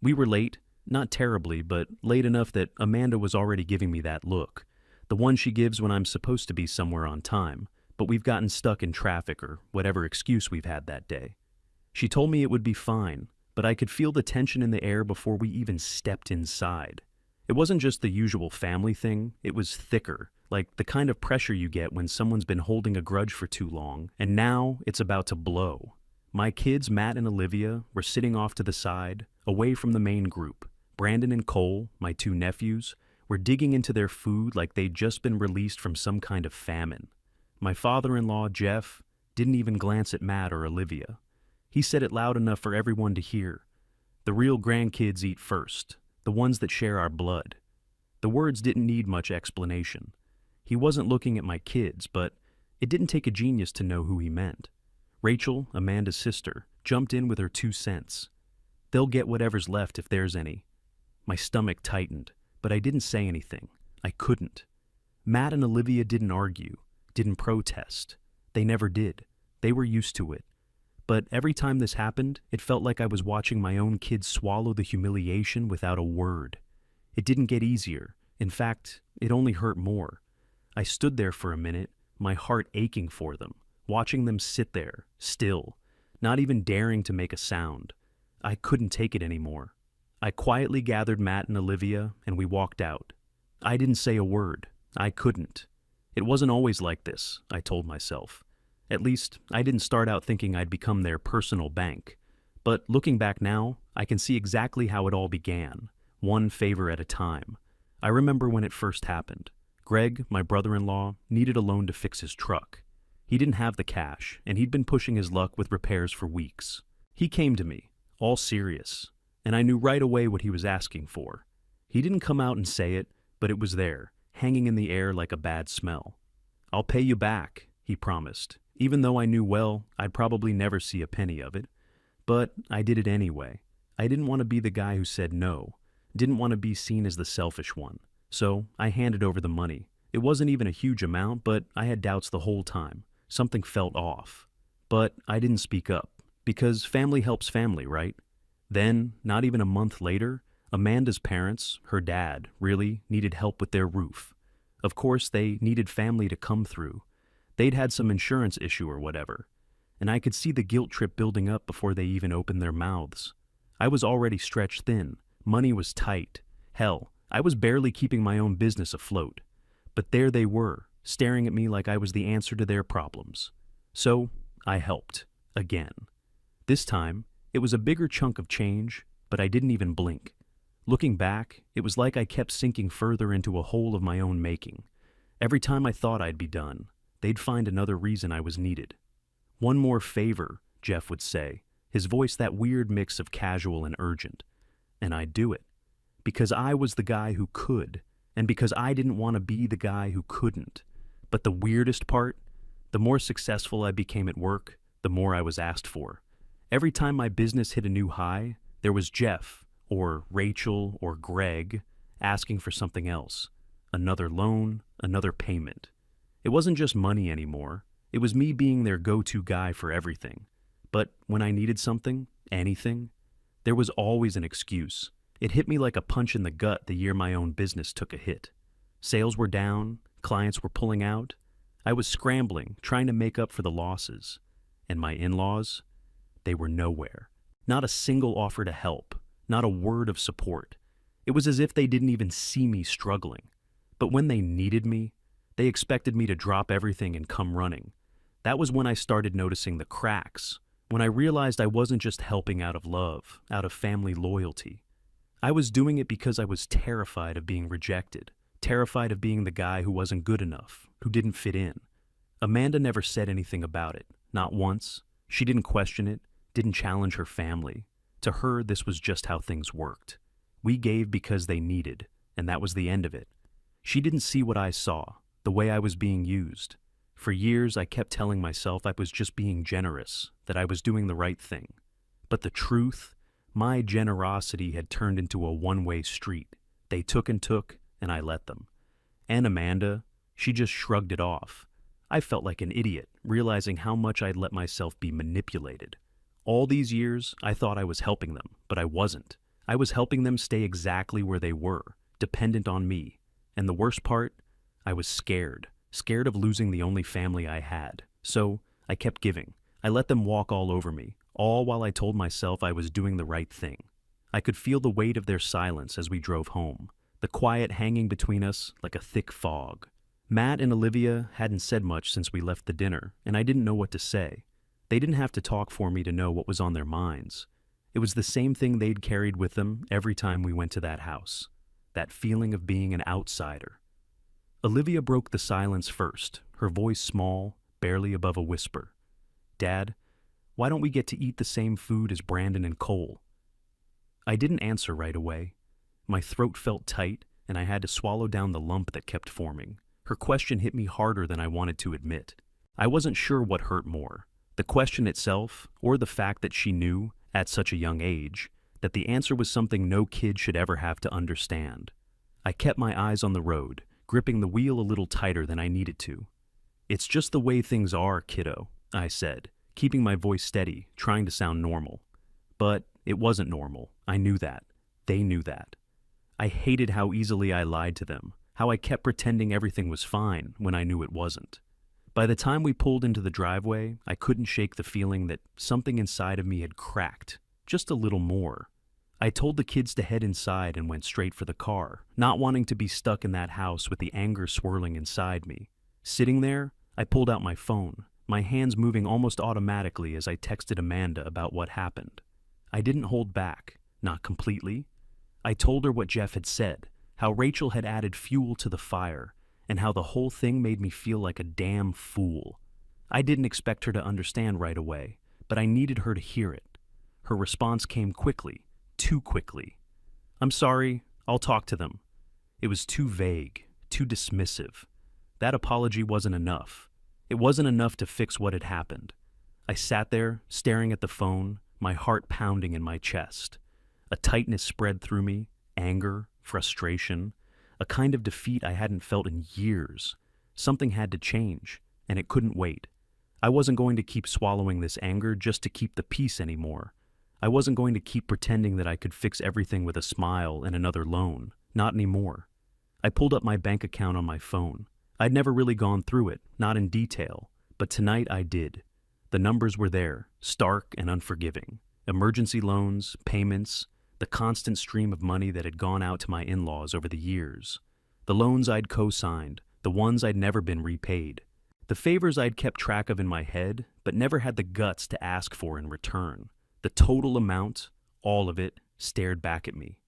We were late, not terribly, but late enough that Amanda was already giving me that look. The one she gives when I'm supposed to be somewhere on time, but we've gotten stuck in traffic or whatever excuse we've had that day. She told me it would be fine, but I could feel the tension in the air before we even stepped inside. It wasn't just the usual family thing, it was thicker, like the kind of pressure you get when someone's been holding a grudge for too long, and now it's about to blow. My kids, Matt and Olivia, were sitting off to the side, away from the main group. Brandon and Cole, my two nephews, were digging into their food like they'd just been released from some kind of famine. My father-in-law, Jeff, didn't even glance at Matt or Olivia. He said it loud enough for everyone to hear. The real grandkids eat first, the ones that share our blood. The words didn't need much explanation. He wasn't looking at my kids, but it didn't take a genius to know who he meant. Rachel, Amanda's sister, jumped in with her 2 cents. They'll get whatever's left if there's any. My stomach tightened, but I didn't say anything. I couldn't. Matt and Olivia didn't argue, didn't protest. They never did. They were used to it. But every time this happened, it felt like I was watching my own kids swallow the humiliation without a word. It didn't get easier. In fact, it only hurt more. I stood there for a minute, my heart aching for them, watching them sit there, still, not even daring to make a sound. I couldn't take it anymore. I quietly gathered Matt and Olivia, and we walked out. I didn't say a word. I couldn't. It wasn't always like this, I told myself. At least, I didn't start out thinking I'd become their personal bank. But looking back now, I can see exactly how it all began, one favor at a time. I remember when it first happened. Greg, my brother-in-law, needed a loan to fix his truck. He didn't have the cash, and he'd been pushing his luck with repairs for weeks. He came to me, all serious, and I knew right away what he was asking for. He didn't come out and say it, but it was there, hanging in the air like a bad smell. "I'll pay you back," he promised, even though I knew well I'd probably never see a penny of it. But I did it anyway. I didn't want to be the guy who said no, didn't want to be seen as the selfish one. So I handed over the money. It wasn't even a huge amount, but I had doubts the whole time. Something felt off. But I didn't speak up, because family helps family, right? Then, not even a month later, Amanda's parents, her dad, really needed help with their roof. Of course, they needed family to come through. They'd had some insurance issue or whatever, and I could see the guilt trip building up before they even opened their mouths. I was already stretched thin. Money was tight. Hell, I was barely keeping my own business afloat. But there they were, staring at me like I was the answer to their problems. So, I helped. Again. This time, it was a bigger chunk of change, but I didn't even blink. Looking back, it was like I kept sinking further into a hole of my own making. Every time I thought I'd be done, they'd find another reason I was needed. "One more favor," Jeff would say, his voice that weird mix of casual and urgent. And I'd do it. Because I was the guy who could, and because I didn't want to be the guy who couldn't. But the weirdest part, the more successful I became at work, the more I was asked for. Every time my business hit a new high, there was Jeff, or Rachel, or Greg, asking for something else. Another loan, another payment. It wasn't just money anymore. It was me being their go-to guy for everything. But when I needed something, anything, there was always an excuse. It hit me like a punch in the gut the year my own business took a hit. Sales were down, clients were pulling out. I was scrambling, trying to make up for the losses. And my in-laws, they were nowhere. Not a single offer to help, not a word of support. It was as if they didn't even see me struggling. But when they needed me, they expected me to drop everything and come running. That was when I started noticing the cracks, when I realized I wasn't just helping out of love, out of family loyalty. I was doing it because I was terrified of being rejected, terrified of being the guy who wasn't good enough, who didn't fit in. Amanda never said anything about it, not once. She didn't question it, didn't challenge her family. To her, this was just how things worked. We gave because they needed, and that was the end of it. She didn't see what I saw, the way I was being used. For years, I kept telling myself I was just being generous, that I was doing the right thing. But the truth, my generosity had turned into a one-way street. They took, and I let them. And Amanda, she just shrugged it off. I felt like an idiot, realizing how much I'd let myself be manipulated. All these years, I thought I was helping them, but I wasn't. I was helping them stay exactly where they were, dependent on me. And the worst part, I was scared of losing the only family I had. So I kept giving. I let them walk all over me, all while I told myself I was doing the right thing. I could feel the weight of their silence as we drove home, the quiet hanging between us like a thick fog. Matt and Olivia hadn't said much since we left the dinner, and I didn't know what to say. They didn't have to talk for me to know what was on their minds. It was the same thing they'd carried with them every time we went to that house, that feeling of being an outsider. Olivia broke the silence first, her voice small, barely above a whisper. "Dad, why don't we get to eat the same food as Brandon and Cole?" I didn't answer right away. My throat felt tight, and I had to swallow down the lump that kept forming. Her question hit me harder than I wanted to admit. I wasn't sure what hurt more, the question itself, or the fact that she knew, at such a young age, that the answer was something no kid should ever have to understand. I kept my eyes on the road, gripping the wheel a little tighter than I needed to. "It's just the way things are, kiddo," I said, keeping my voice steady, trying to sound normal. But it wasn't normal. I knew that. They knew that. I hated how easily I lied to them, how I kept pretending everything was fine when I knew it wasn't. By the time we pulled into the driveway, I couldn't shake the feeling that something inside of me had cracked, just a little more. I told the kids to head inside and went straight for the car, not wanting to be stuck in that house with the anger swirling inside me. Sitting there, I pulled out my phone, my hands moving almost automatically as I texted Amanda about what happened. I didn't hold back, not completely. I told her what Jeff had said, how Rachel had added fuel to the fire, and how the whole thing made me feel like a damn fool. I didn't expect her to understand right away, but I needed her to hear it. Her response came quickly, too quickly. "I'm sorry, I'll talk to them." It was too vague, too dismissive. That apology wasn't enough. It wasn't enough to fix what had happened. I sat there, staring at the phone, my heart pounding in my chest. A tightness spread through me, anger, frustration, a kind of defeat I hadn't felt in years. Something had to change, and it couldn't wait. I wasn't going to keep swallowing this anger just to keep the peace anymore. I wasn't going to keep pretending that I could fix everything with a smile and another loan. Not anymore. I pulled up my bank account on my phone. I'd never really gone through it, not in detail, but tonight I did. The numbers were there, stark and unforgiving. Emergency loans, payments, the constant stream of money that had gone out to my in-laws over the years. The loans I'd co-signed, the ones I'd never been repaid. The favors I'd kept track of in my head, but never had the guts to ask for in return. The total amount, all of it, stared back at me.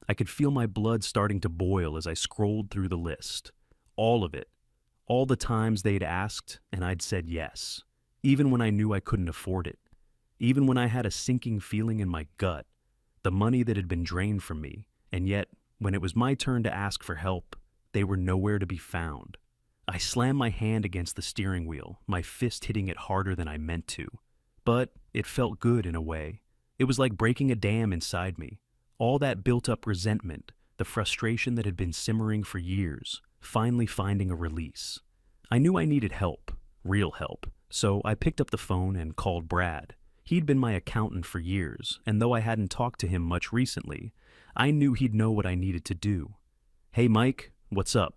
I could feel my blood starting to boil as I scrolled through the list. All of it. All the times they'd asked, and I'd said yes. Even when I knew I couldn't afford it. Even when I had a sinking feeling in my gut. The money that had been drained from me, and yet, when it was my turn to ask for help, they were nowhere to be found. I slammed my hand against the steering wheel, my fist hitting it harder than I meant to. But it felt good in a way. It was like breaking a dam inside me. All that built-up resentment, the frustration that had been simmering for years, finally finding a release. I knew I needed help, real help, so I picked up the phone and called Brad. He'd been my accountant for years, and though I hadn't talked to him much recently, I knew he'd know what I needed to do. "Hey Mike, what's up?"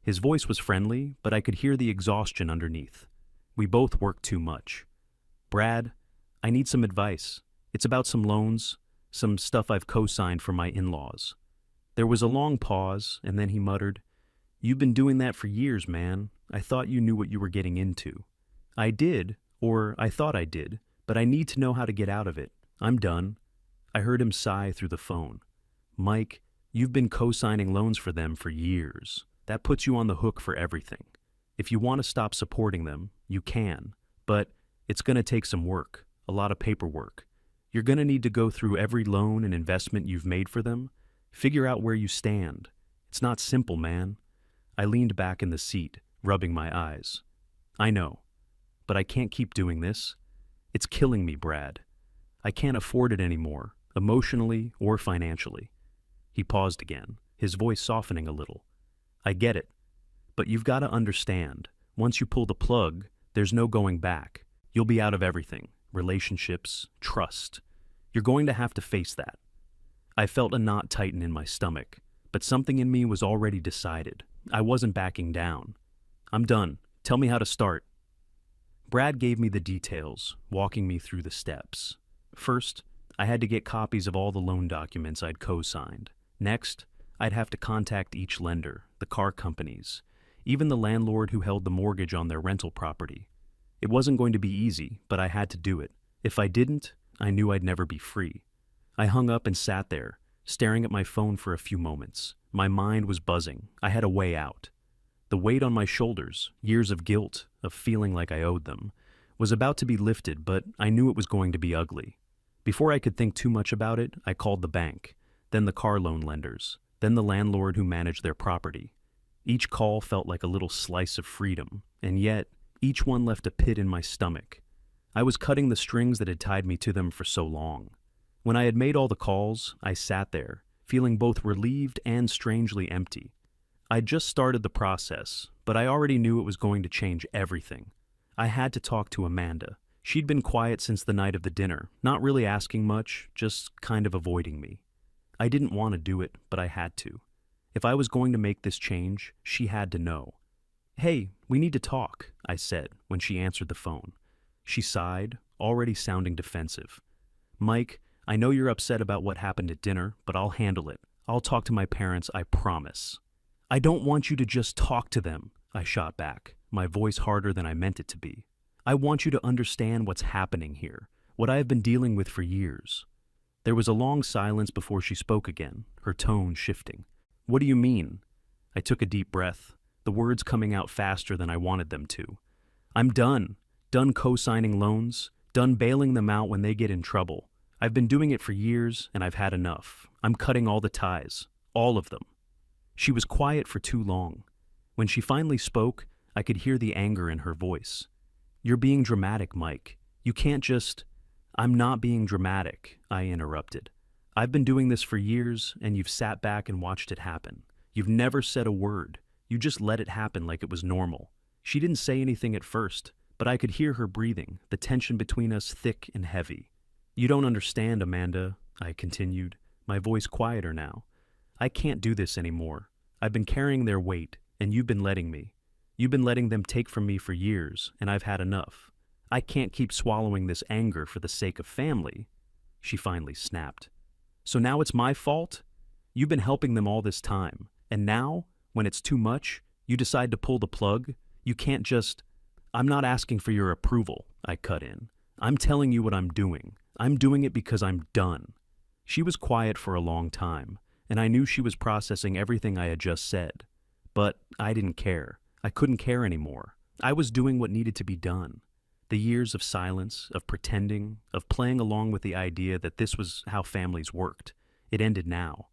His voice was friendly, but I could hear the exhaustion underneath. We both worked too much. "Brad, I need some advice. It's about some loans, some stuff I've co-signed for my in-laws." There was a long pause, and then he muttered, "You've been doing that for years, man. I thought you knew what you were getting into." "I did, or I thought I did, but I need to know how to get out of it. I'm done." I heard him sigh through the phone. "Mike, you've been co-signing loans for them for years. That puts you on the hook for everything. If you want to stop supporting them, you can, but it's going to take some work, a lot of paperwork. You're going to need to go through every loan and investment you've made for them, figure out where you stand. It's not simple, man." I leaned back in the seat, rubbing my eyes. "I know, but I can't keep doing this. It's killing me, Brad. I can't afford it anymore, emotionally or financially." He paused again, his voice softening a little. "I get it, but you've got to understand, once you pull the plug, there's no going back. You'll be out of everything, relationships, trust. You're going to have to face that." I felt a knot tighten in my stomach, but something in me was already decided. I wasn't backing down. I'm done. Tell me how to start. Brad gave me the details, walking me through the steps. First, I had to get copies of all the loan documents I'd co-signed. Next, I'd have to contact each lender, the car companies, even the landlord who held the mortgage on their rental property. It wasn't going to be easy, but I had to do it. If I didn't, I knew I'd never be free. I hung up and sat there, staring at my phone for a few moments. My mind was buzzing. I had a way out. The weight on my shoulders, years of guilt, of feeling like I owed them, was about to be lifted, but I knew it was going to be ugly. Before I could think too much about it, I called the bank, then the car loan lenders, then the landlord who managed their property. Each call felt like a little slice of freedom, and yet each one left a pit in my stomach. I was cutting the strings that had tied me to them for so long. When I had made all the calls, I sat there, feeling both relieved and strangely empty. I'd just started the process, but I already knew it was going to change everything. I had to talk to Amanda. She'd been quiet since the night of the dinner, not really asking much, just kind of avoiding me. I didn't want to do it, but I had to. If I was going to make this change, she had to know. "Hey, we need to talk," I said when she answered the phone. She sighed, already sounding defensive. "Mike, I know you're upset about what happened at dinner, but I'll handle it. I'll talk to my parents, I promise." "I don't want you to just talk to them," I shot back, my voice harder than I meant it to be. "I want you to understand what's happening here, what I have been dealing with for years." There was a long silence before she spoke again, her tone shifting. "What do you mean?" I took a deep breath, the words coming out faster than I wanted them to. "I'm done. Done co-signing loans, done bailing them out when they get in trouble. I've been doing it for years, and I've had enough. I'm cutting all the ties. All of them." She was quiet for too long. When she finally spoke, I could hear the anger in her voice. "You're being dramatic, Mike. You can't just—" "I'm not being dramatic," I interrupted. "I've been doing this for years, and you've sat back and watched it happen. You've never said a word. You just let it happen like it was normal." She didn't say anything at first, but I could hear her breathing, the tension between us thick and heavy. "You don't understand, Amanda," I continued, my voice quieter now. "I can't do this anymore. I've been carrying their weight, and you've been letting me. You've been letting them take from me for years, and I've had enough. I can't keep swallowing this anger for the sake of family." She finally snapped. "So now it's my fault? You've been helping them all this time, and now, when it's too much, you decide to pull the plug? You can't just—" "I'm not asking for your approval," I cut in. "I'm telling you what I'm doing. I'm doing it because I'm done." She was quiet for a long time, and I knew she was processing everything I had just said. But I didn't care. I couldn't care anymore. I was doing what needed to be done. The years of silence, of pretending, of playing along with the idea that this was how families worked, it ended now.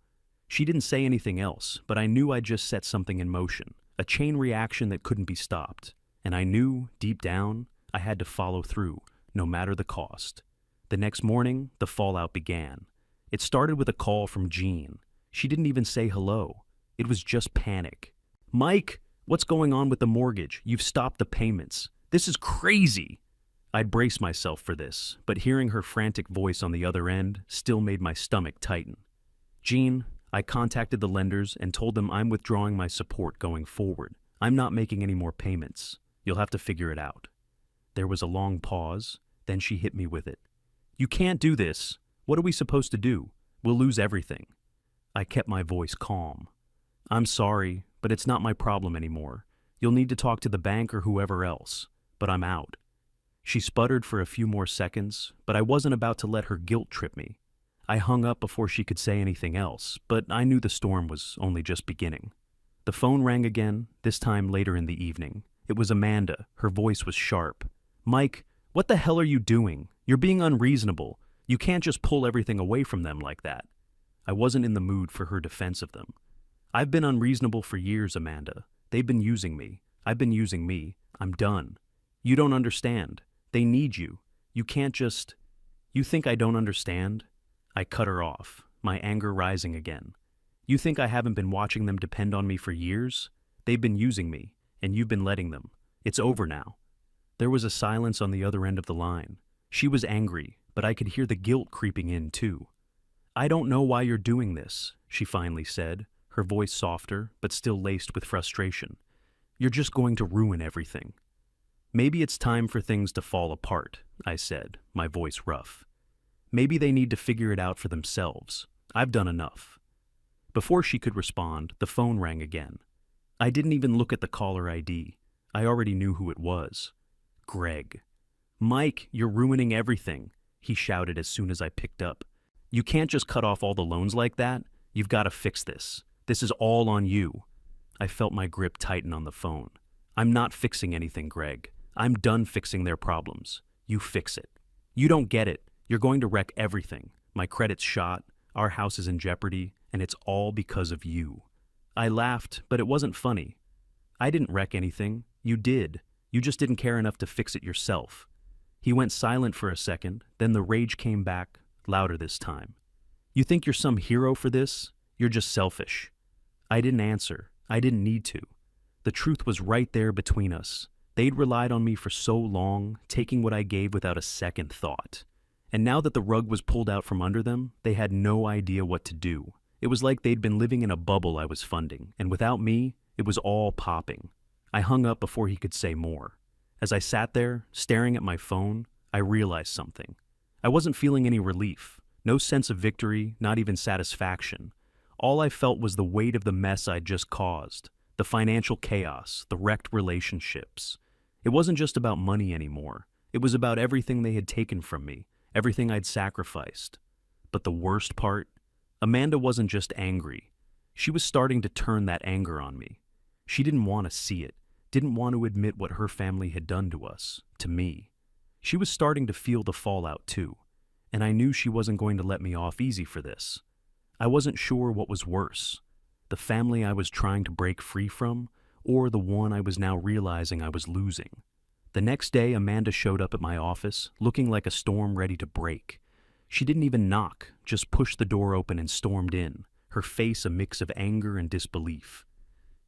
She didn't say anything else, but I knew I'd just set something in motion, a chain reaction that couldn't be stopped. And I knew, deep down, I had to follow through, no matter the cost. The next morning, the fallout began. It started with a call from Jean. She didn't even say hello. It was just panic. "Mike, what's going on with the mortgage? You've stopped the payments. This is crazy." I'd braced myself for this, but hearing her frantic voice on the other end still made my stomach tighten. "Jean, I contacted the lenders and told them I'm withdrawing my support going forward. I'm not making any more payments. You'll have to figure it out." There was a long pause, then she hit me with it. "You can't do this. What are we supposed to do? We'll lose everything." I kept my voice calm. "I'm sorry, but it's not my problem anymore. You'll need to talk to the bank or whoever else, but I'm out." She sputtered for a few more seconds, but I wasn't about to let her guilt trip me. I hung up before she could say anything else, but I knew the storm was only just beginning. The phone rang again, this time later in the evening. It was Amanda. Her voice was sharp. "Mike, what the hell are you doing? You're being unreasonable. You can't just pull everything away from them like that." I wasn't in the mood for her defense of them. "I've been unreasonable for years, Amanda. They've been using me. I've been using me. I'm done. You don't understand. They need you. You can't just—" "You think I don't understand?" I cut her off, my anger rising again. "You think I haven't been watching them depend on me for years? They've been using me, and you've been letting them. It's over now." There was a silence on the other end of the line. She was angry, but I could hear the guilt creeping in too. I don't know why you're doing this, she finally said, her voice softer but still laced with frustration. You're just going to ruin everything. Maybe it's time for things to fall apart, I said, my voice rough. Maybe they need to figure it out for themselves. I've done enough. Before she could respond, the phone rang again. I didn't even look at the caller ID. I already knew who it was. Greg. Mike, you're ruining everything, he shouted as soon as I picked up. You can't just cut off all the loans like that. You've got to fix this. This is all on you. I felt my grip tighten on the phone. I'm not fixing anything, Greg. I'm done fixing their problems. You fix it. You don't get it. You're going to wreck everything. My credit's shot, our house is in jeopardy, and it's all because of you. I laughed, but it wasn't funny. I didn't wreck anything. You did. You just didn't care enough to fix it yourself. He went silent for a second, then the rage came back, louder this time. You think you're some hero for this? You're just selfish. I didn't answer. I didn't need to. The truth was right there between us. They'd relied on me for so long, taking what I gave without a second thought. And now that the rug was pulled out from under them, they had no idea what to do. It was like they'd been living in a bubble I was funding, and without me, it was all popping. I hung up before he could say more. As I sat there, staring at my phone, I realized something. I wasn't feeling any relief, no sense of victory, not even satisfaction. All I felt was the weight of the mess I'd just caused, the financial chaos, the wrecked relationships. It wasn't just about money anymore. It was about everything they had taken from me, everything I'd sacrificed. But the worst part? Amanda wasn't just angry. She was starting to turn that anger on me. She didn't want to see it, didn't want to admit what her family had done to us, to me. She was starting to feel the fallout too, and I knew she wasn't going to let me off easy for this. I wasn't sure what was worse, the family I was trying to break free from, or the one I was now realizing I was losing. The next day, Amanda showed up at my office, looking like a storm ready to break. She didn't even knock, just pushed the door open and stormed in, her face a mix of anger and disbelief.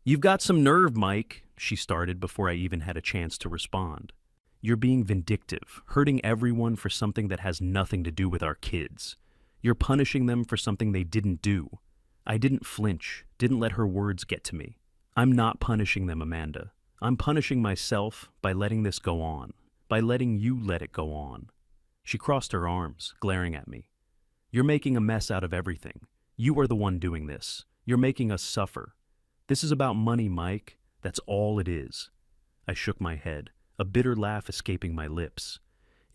"You've got some nerve, Mike," she started before I even had a chance to respond. "You're being vindictive, hurting everyone for something that has nothing to do with our kids. You're punishing them for something they didn't do." I didn't flinch, didn't let her words get to me. "I'm not punishing them, Amanda. I'm punishing myself by letting this go on, by letting you let it go on." She crossed her arms, glaring at me. "You're making a mess out of everything. You are the one doing this. You're making us suffer. This is about money, Mike. That's all it is." I shook my head, a bitter laugh escaping my lips.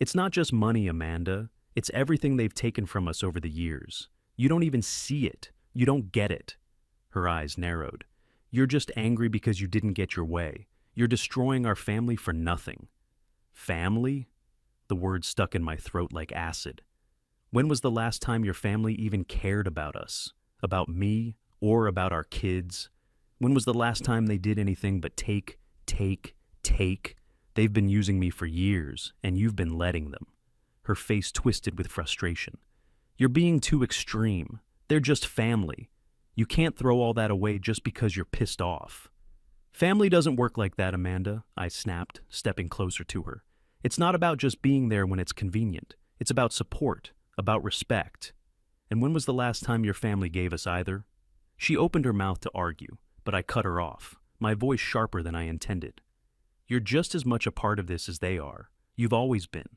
"It's not just money, Amanda. It's everything they've taken from us over the years. You don't even see it. You don't get it." Her eyes narrowed. "You're just angry because you didn't get your way. You're destroying our family for nothing." Family? The word stuck in my throat like acid. When was the last time your family even cared about us? About me? Or about our kids? When was the last time they did anything but take, take, take? They've been using me for years, and you've been letting them. Her face twisted with frustration. "You're being too extreme. They're just family. You can't throw all that away just because you're pissed off." "Family doesn't work like that, Amanda," I snapped, stepping closer to her. "It's not about just being there when it's convenient. It's about support, about respect. And when was the last time your family gave us either?" She opened her mouth to argue, but I cut her off, my voice sharper than I intended. "You're just as much a part of this as they are. You've always been.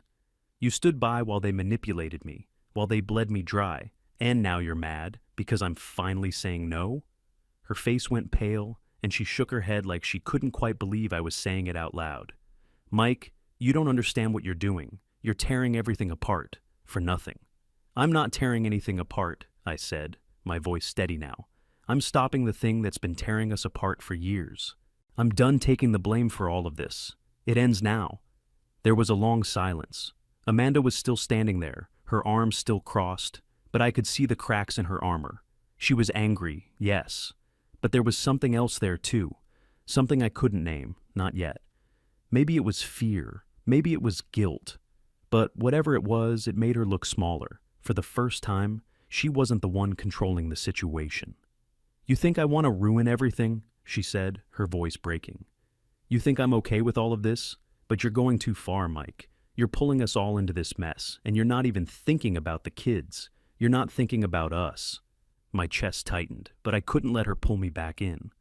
You stood by while they manipulated me, while they bled me dry, and now you're mad because I'm finally saying no?" Her face went pale, and she shook her head like she couldn't quite believe I was saying it out loud. "Mike, you don't understand what you're doing. You're tearing everything apart, for nothing." "I'm not tearing anything apart," I said, my voice steady now. "I'm stopping the thing that's been tearing us apart for years. I'm done taking the blame for all of this. It ends now." There was a long silence. Amanda was still standing there, her arms still crossed, but I could see the cracks in her armor. She was angry, yes, but there was something else there too, something I couldn't name, not yet. Maybe it was fear, maybe it was guilt, but whatever it was, it made her look smaller. For the first time, she wasn't the one controlling the situation. "You think I want to ruin everything?" she said, her voice breaking. "You think I'm okay with all of this? But you're going too far, Mike. You're pulling us all into this mess, and you're not even thinking about the kids. You're not thinking about us." My chest tightened, but I couldn't let her pull me back in.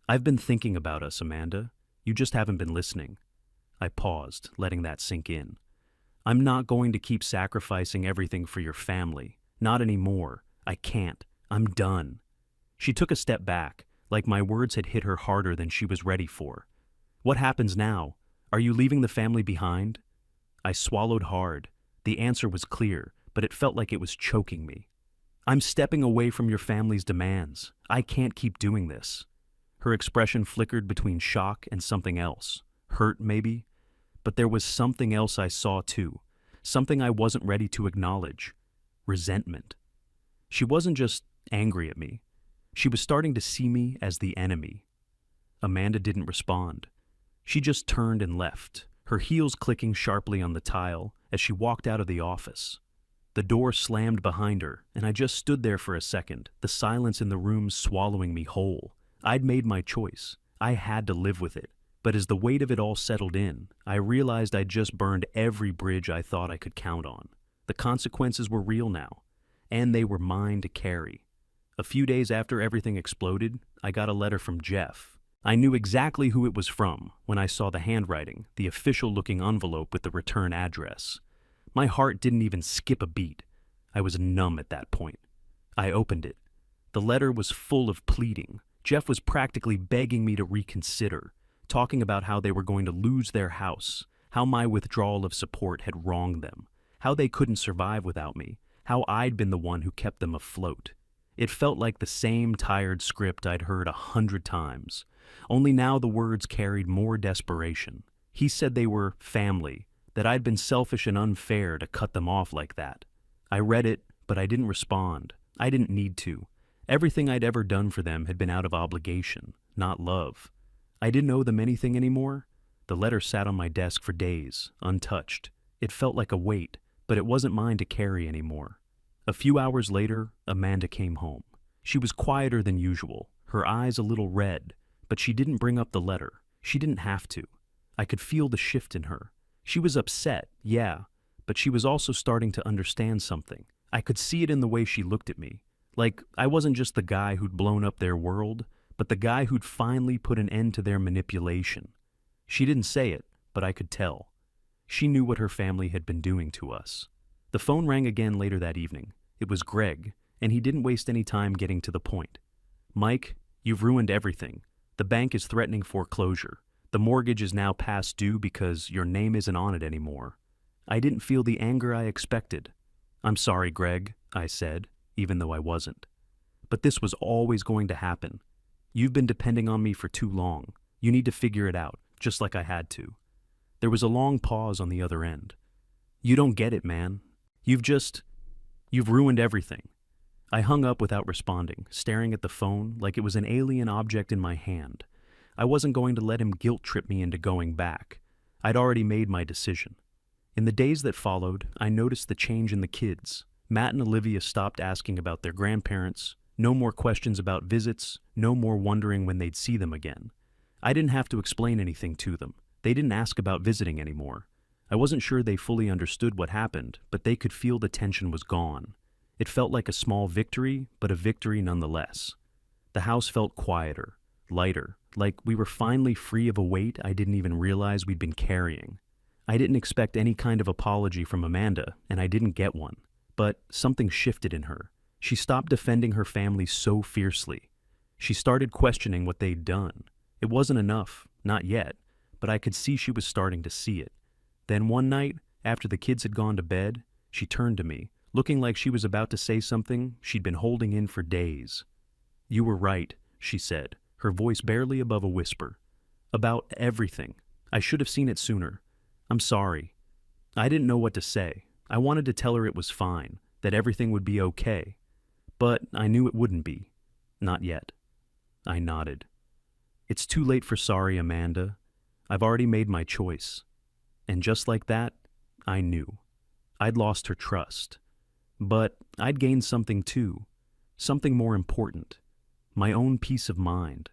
"I've been thinking about us, Amanda. You just haven't been listening." I paused, letting that sink in. "I'm not going to keep sacrificing everything for your family. Not anymore. I can't. I'm done." She took a step back, like my words had hit her harder than she was ready for. "What happens now? Are you leaving the family behind?" I swallowed hard. The answer was clear, but it felt like it was choking me. "I'm stepping away from your family's demands. I can't keep doing this." Her expression flickered between shock and something else. Hurt, maybe? But there was something else I saw too. Something I wasn't ready to acknowledge. Resentment. She wasn't just angry at me. She was starting to see me as the enemy. Amanda didn't respond. She just turned and left, her heels clicking sharply on the tile as she walked out of the office. The door slammed behind her, and I just stood there for a second, the silence in the room swallowing me whole. I'd made my choice. I had to live with it. But as the weight of it all settled in, I realized I'd just burned every bridge I thought I could count on. The consequences were real now, and they were mine to carry. A few days after everything exploded, I got a letter from Jeff. I knew exactly who it was from when I saw the handwriting, the official-looking envelope with the return address. My heart didn't even skip a beat. I was numb at that point. I opened it. The letter was full of pleading. Jeff was practically begging me to reconsider, talking about how they were going to lose their house, how my withdrawal of support had wronged them, how they couldn't survive without me, how I'd been the one who kept them afloat. It felt like the same tired script I'd heard 100 times, only now the words carried more desperation. He said they were family, that I'd been selfish and unfair to cut them off like that. I read it, but I didn't respond. I didn't need to. Everything I'd ever done for them had been out of obligation, not love. I didn't owe them anything anymore. The letter sat on my desk for days, untouched. It felt like a weight, but it wasn't mine to carry anymore. A few hours later, Amanda came home. She was quieter than usual, her eyes a little red, but she didn't bring up the letter. She didn't have to. I could feel the shift in her. She was upset, yeah, but she was also starting to understand something. I could see it in the way she looked at me. Like I wasn't just the guy who'd blown up their world, but the guy who'd finally put an end to their manipulation. She didn't say it, but I could tell. She knew what her family had been doing to us. The phone rang again later that evening. It was Greg, and he didn't waste any time getting to the point. "Mike, you've ruined everything. The bank is threatening foreclosure. The mortgage is now past due because your name isn't on it anymore." I didn't feel the anger I expected. "I'm sorry, Greg," I said, even though I wasn't. "But this was always going to happen. You've been depending on me for too long. You need to figure it out, just like I had to." There was a long pause on the other end. "You don't get it, man. You've ruined everything." I hung up without responding, staring at the phone like it was an alien object in my hand. I wasn't going to let him guilt-trip me into going back. I'd already made my decision. In the days that followed, I noticed the change in the kids. Matt and Olivia stopped asking about their grandparents. No more questions about visits, no more wondering when they'd see them again. I didn't have to explain anything to them. They didn't ask about visiting anymore. I wasn't sure they fully understood what happened, but they could feel the tension was gone. It felt like a small victory, but a victory nonetheless. The house felt quieter, lighter, like we were finally free of a weight I didn't even realize we'd been carrying. I didn't expect any kind of apology from Amanda, and I didn't get one. But something shifted in her. She stopped defending her family so fiercely. She started questioning what they'd done. It wasn't enough, not yet, but I could see she was starting to see it. Then one night, after the kids had gone to bed, she turned to me, looking like she was about to say something she'd been holding in for days. "You were right," she said, her voice barely above a whisper. "About everything. I should have seen it sooner. I'm sorry." I didn't know what to say. I wanted to tell her it was fine, that everything would be okay. But I knew it wouldn't be. Not yet. I nodded. "It's too late for sorry, Amanda. I've already made my choice." And just like that, I knew. I'd lost her trust. But I'd gained something too. Something more important. My own peace of mind.